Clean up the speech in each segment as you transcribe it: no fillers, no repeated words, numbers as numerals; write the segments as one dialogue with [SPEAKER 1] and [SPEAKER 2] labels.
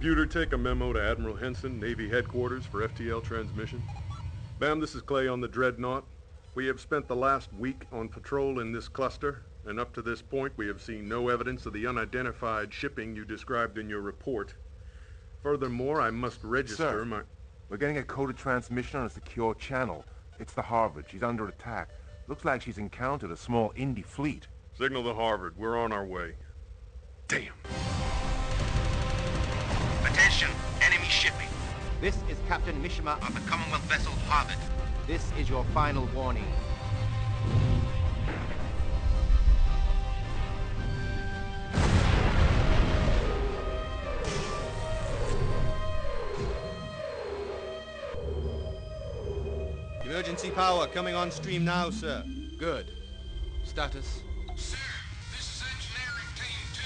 [SPEAKER 1] Computer, take a memo to Admiral Henson, Navy Headquarters for FTL transmission. Ma'am, this is Clay on the Dreadnought. We have spent the last week on patrol in this cluster, and up to this point we have seen no evidence of the unidentified shipping you described in your report. Furthermore, I must register my...
[SPEAKER 2] We're getting a coded transmission on a secure channel. It's the Harvard. She's under attack. Looks like she's encountered a small Indy fleet.
[SPEAKER 1] Signal the Harvard. We're on our way. Damn.
[SPEAKER 3] Attention, enemy shipping.
[SPEAKER 4] This is Captain Mishima
[SPEAKER 3] Of the Commonwealth vessel Harvard.
[SPEAKER 4] This is your final warning.
[SPEAKER 5] Emergency power coming on stream now, sir.
[SPEAKER 4] Good. Status?
[SPEAKER 6] Sir, this is engineering team 2.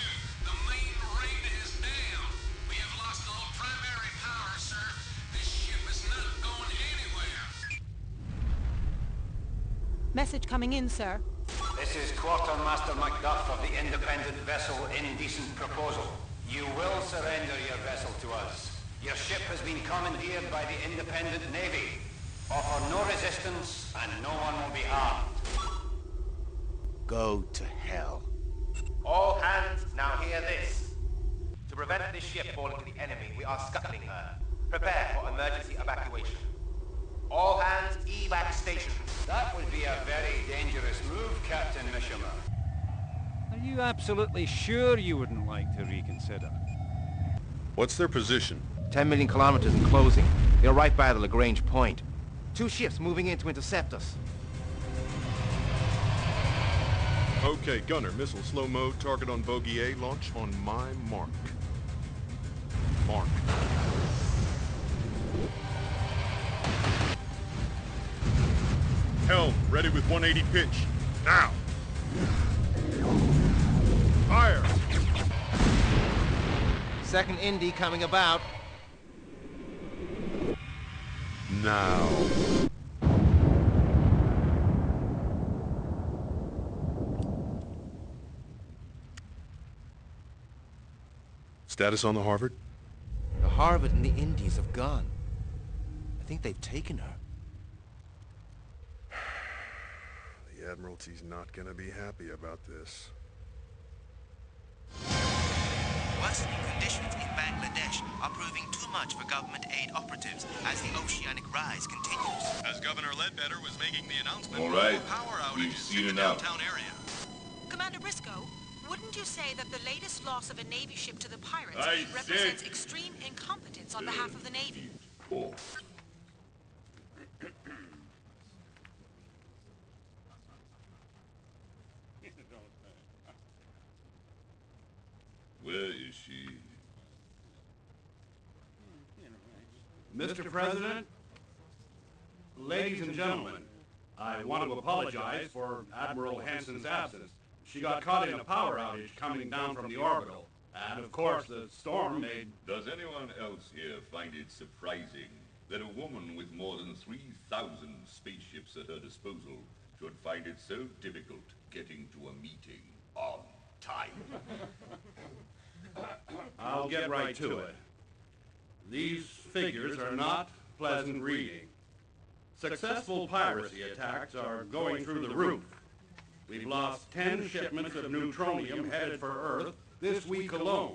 [SPEAKER 6] The main ring is down. We have lost all primary power, sir. This ship is not going anywhere.
[SPEAKER 7] Message coming in, sir.
[SPEAKER 3] This is Quartermaster Macduff of the independent vessel Indecent Proposal. You will surrender your vessel to us. Your ship has been commandeered by the independent navy. Offer no resistance, and no one will be harmed.
[SPEAKER 4] Go to hell.
[SPEAKER 3] All hands, now hear this. To prevent this ship falling to the enemy, we are scuttling her. Prepare for emergency evacuation. All hands, evac station. That would be a very dangerous move, Captain Mishima.
[SPEAKER 8] Are you absolutely sure you wouldn't like to reconsider?
[SPEAKER 1] What's their position?
[SPEAKER 4] 10 million kilometers in closing. They're right by the Lagrange Point. 2 ships moving in to intercept us.
[SPEAKER 1] Okay, gunner, missile slow mode, target on bogey A, launch on my mark. Mark. Helm, ready with 180 pitch. Now! Fire!
[SPEAKER 4] Second Indy coming about.
[SPEAKER 1] Now. Status on the Harvard?
[SPEAKER 4] The Harvard and the Indies have gone. I think they've taken her.
[SPEAKER 1] The Admiralty's not gonna be happy about this.
[SPEAKER 9] Worsening conditions in Bangladesh are proving too much for government aid operatives as the oceanic rise continues.
[SPEAKER 10] As Governor Ledbetter was making the announcement,
[SPEAKER 11] all right,
[SPEAKER 10] power
[SPEAKER 11] we've
[SPEAKER 10] outages
[SPEAKER 11] seen
[SPEAKER 10] in the
[SPEAKER 11] enough.
[SPEAKER 10] downtown area.
[SPEAKER 7] Commander Briscoe, wouldn't you say that the latest loss of a Navy ship to the pirates
[SPEAKER 11] I
[SPEAKER 7] represents
[SPEAKER 11] said-
[SPEAKER 7] extreme incompetence on behalf of the Navy?
[SPEAKER 11] Oh. Where is she?
[SPEAKER 12] Mr. President, ladies and gentlemen, I want to apologize for Admiral Hanson's absence. She got caught in a power outage coming down from the orbital, and of course the storm made...
[SPEAKER 11] Does anyone else here find it surprising that a woman with more than 3,000 spaceships at her disposal should find it so difficult getting to a meeting on time?
[SPEAKER 12] I'll get right to it. These figures are not pleasant reading. Successful piracy attacks are going through the roof. We've lost 10 shipments of neutronium headed for Earth this week alone.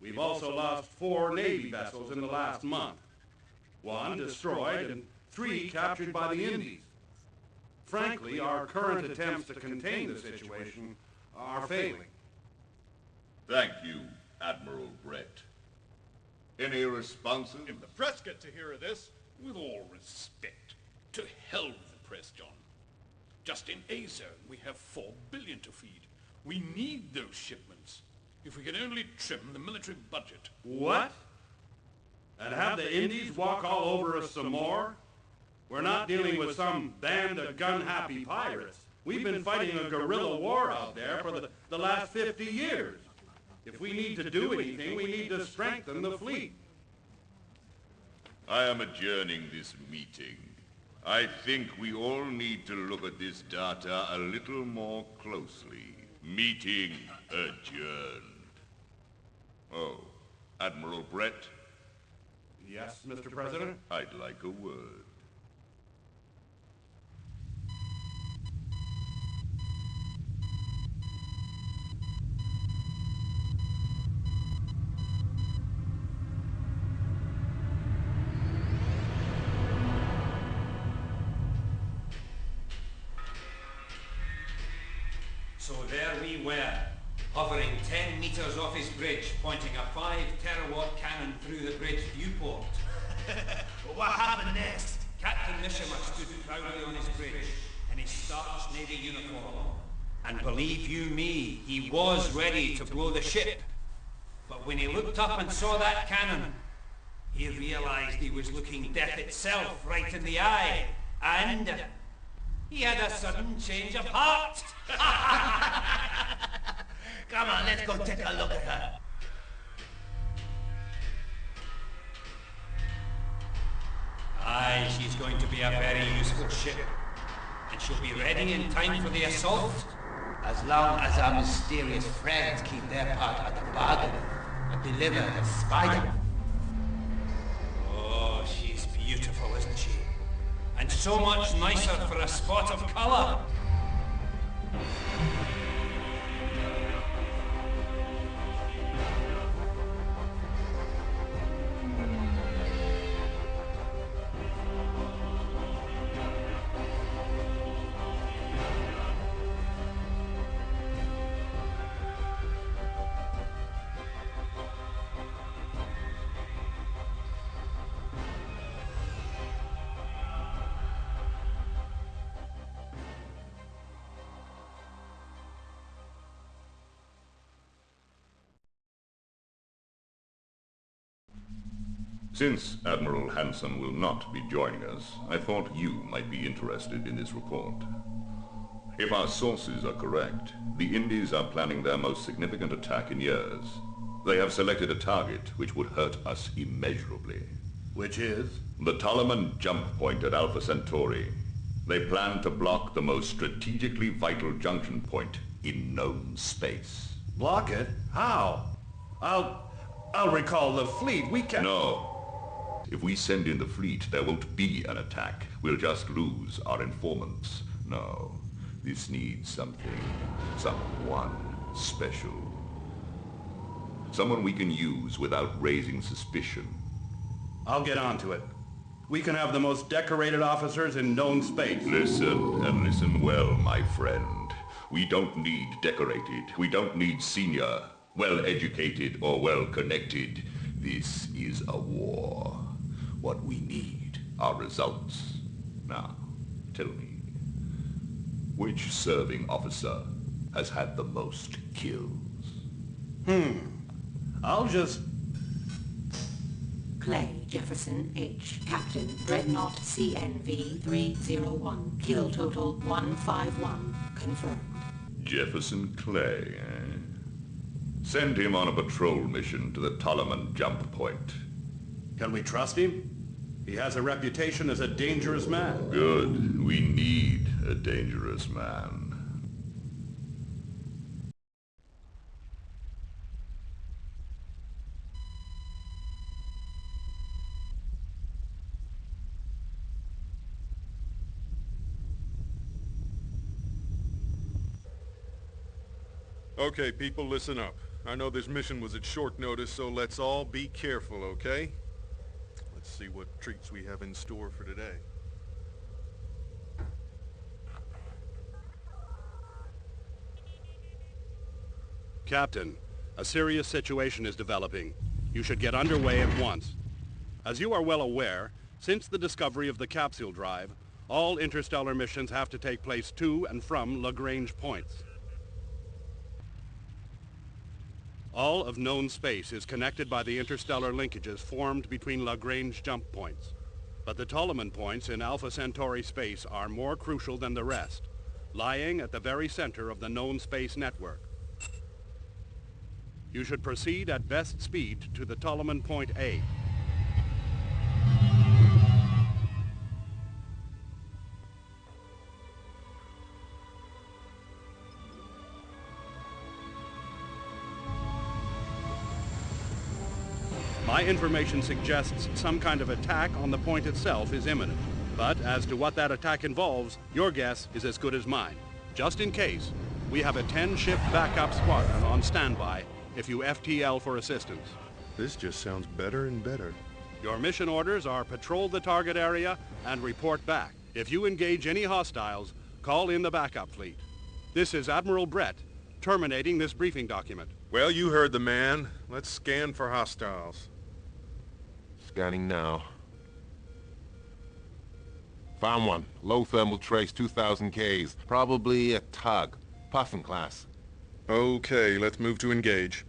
[SPEAKER 12] We've also lost 4 Navy vessels in the last month. 1 destroyed and 3 captured by the Indies. Frankly, our current attempts to contain the situation are failing.
[SPEAKER 11] Thank you, Admiral Brett. Any responses?
[SPEAKER 10] If the press get to hear of this, with all respect, to hell with the press, John. Just in A-Zone, we have 4 billion to feed. We need those shipments. If we can only trim the military budget.
[SPEAKER 12] What? And have the Indies walk all over us some more? We're not dealing with some band of gun-happy pirates. We've been fighting a guerrilla war out there for the last 50 years. If we need to do anything, we need to strengthen the fleet.
[SPEAKER 11] I am adjourning this meeting. I think we all need to look at this data a little more closely. Meeting adjourned. Oh, Admiral Brett?
[SPEAKER 12] Yes, Mr. President?
[SPEAKER 11] I'd like a word.
[SPEAKER 8] So there we were, hovering 10 meters off his bridge, pointing a 5-terawatt cannon through the bridge viewport.
[SPEAKER 3] What happened next?
[SPEAKER 8] Captain Mishima stood proudly on his bridge in his starched Navy uniform. And believe you me, he was ready to blow the ship. But when he looked up and saw that cannon, he realized he was looking death itself right in the eye. And he had a sudden change of heart.
[SPEAKER 3] Come on, let's go take a look at her.
[SPEAKER 8] Aye, she's going to be a very useful ship. And she'll be ready in time for the assault.
[SPEAKER 3] As long as our mysterious friends keep their part of the bargain and deliver the spider.
[SPEAKER 8] Oh, she's beautiful, isn't she? And so much nicer for a spot of color.
[SPEAKER 11] Since Admiral Hansen will not be joining us, I thought you might be interested in this report. If our sources are correct, the Indies are planning their most significant attack in years. They have selected a target which would hurt us immeasurably.
[SPEAKER 12] Which is?
[SPEAKER 11] The Tolleman jump point at Alpha Centauri. They plan to block the most strategically vital junction point in known space.
[SPEAKER 12] Block it? How? I'll recall the fleet. We can...
[SPEAKER 11] No. If we send in the fleet, there won't be an attack. We'll just lose our informants. No. This needs someone special. Someone we can use without raising suspicion.
[SPEAKER 12] I'll get onto it. We can have the most decorated officers in known space.
[SPEAKER 11] Listen, and listen well, my friend. We don't need decorated. We don't need senior, well-educated, or well-connected. This is a war. What we need are results. Now, tell me, which serving officer has had the most kills?
[SPEAKER 12] I'll just...
[SPEAKER 13] Clay Jefferson H. Captain, Dreadnought CNV 301. Kill total 151. Confirmed.
[SPEAKER 11] Jefferson Clay, eh? Send him on a patrol mission to the Tolleman jump point.
[SPEAKER 12] Can we trust him? He has a reputation as a dangerous man.
[SPEAKER 11] Good. We need a dangerous man.
[SPEAKER 1] Okay, people, listen up. I know this mission was at short notice, so let's all be careful, okay? Let's see what treats we have in store for today.
[SPEAKER 12] Captain, a serious situation is developing. You should get underway at once. As you are well aware, since the discovery of the capsule drive, all interstellar missions have to take place to and from Lagrange points. All of known space is connected by the interstellar linkages formed between Lagrange jump points. But the Tolleman points in Alpha Centauri space are more crucial than the rest, lying at the very center of the known space network. You should proceed at best speed to the Tolleman point A. My information suggests some kind of attack on the point itself is imminent. But as to what that attack involves, your guess is as good as mine. Just in case, we have a 10-ship backup squadron on standby if you FTL for assistance.
[SPEAKER 1] This just sounds better and better.
[SPEAKER 12] Your mission orders are patrol the target area and report back. If you engage any hostiles, call in the backup fleet. This is Admiral Brett, terminating this briefing document.
[SPEAKER 1] Well, you heard the man. Let's scan for hostiles.
[SPEAKER 2] Scanning now. Found one. Low thermal trace, 2,000 Ks. Probably a tug. Puffin class.
[SPEAKER 1] Okay, let's move to engage.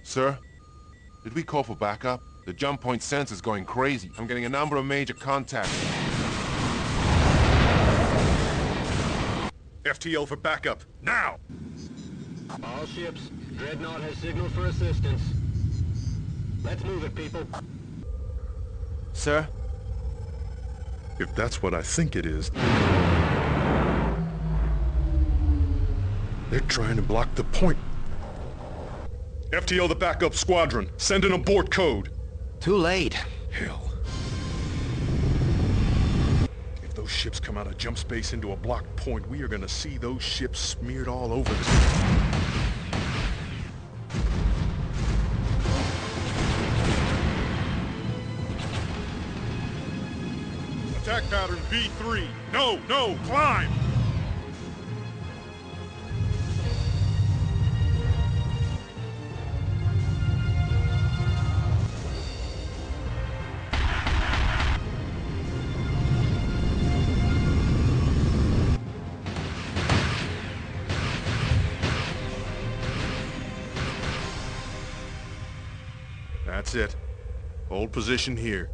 [SPEAKER 2] Sir? Did we call for backup? The jump point sensor's going crazy. I'm getting a number of major contacts.
[SPEAKER 1] FTL for backup, now!
[SPEAKER 14] All ships, Dreadnought has signaled for assistance. Let's move it, people.
[SPEAKER 2] Sir?
[SPEAKER 1] If that's what I think it is... They're trying to block the point. FTL the backup squadron, send an abort code.
[SPEAKER 4] Too late.
[SPEAKER 1] Hell. If those ships come out of jump space into a blocked point, we are gonna see those ships smeared all over the... Attack pattern B3. No, climb! That's it. Hold position here.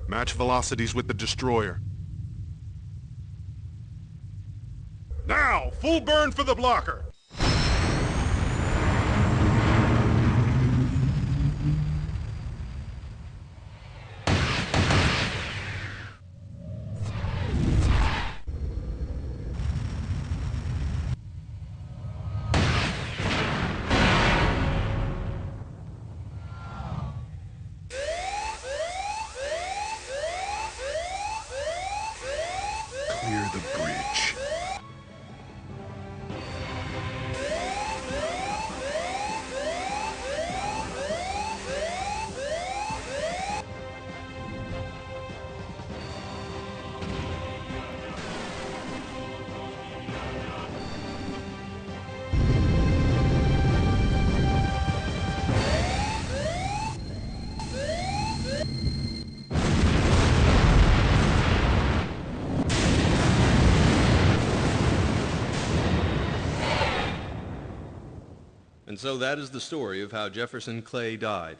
[SPEAKER 1] Match velocities with the destroyer. Now, full burn for the blocker! Clear the bridge.
[SPEAKER 5] And so that is the story of how Jefferson Clay died.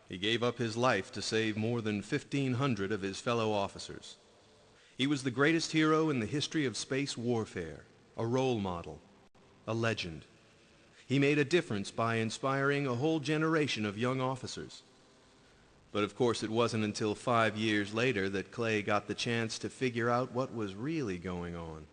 [SPEAKER 5] He gave up his life to save more than 1,500 of his fellow officers. He was the greatest hero in the history of space warfare, a role model, a legend. He made a difference by inspiring a whole generation of young officers. But of course it wasn't until 5 years later that Clay got the chance to figure out what was really going on.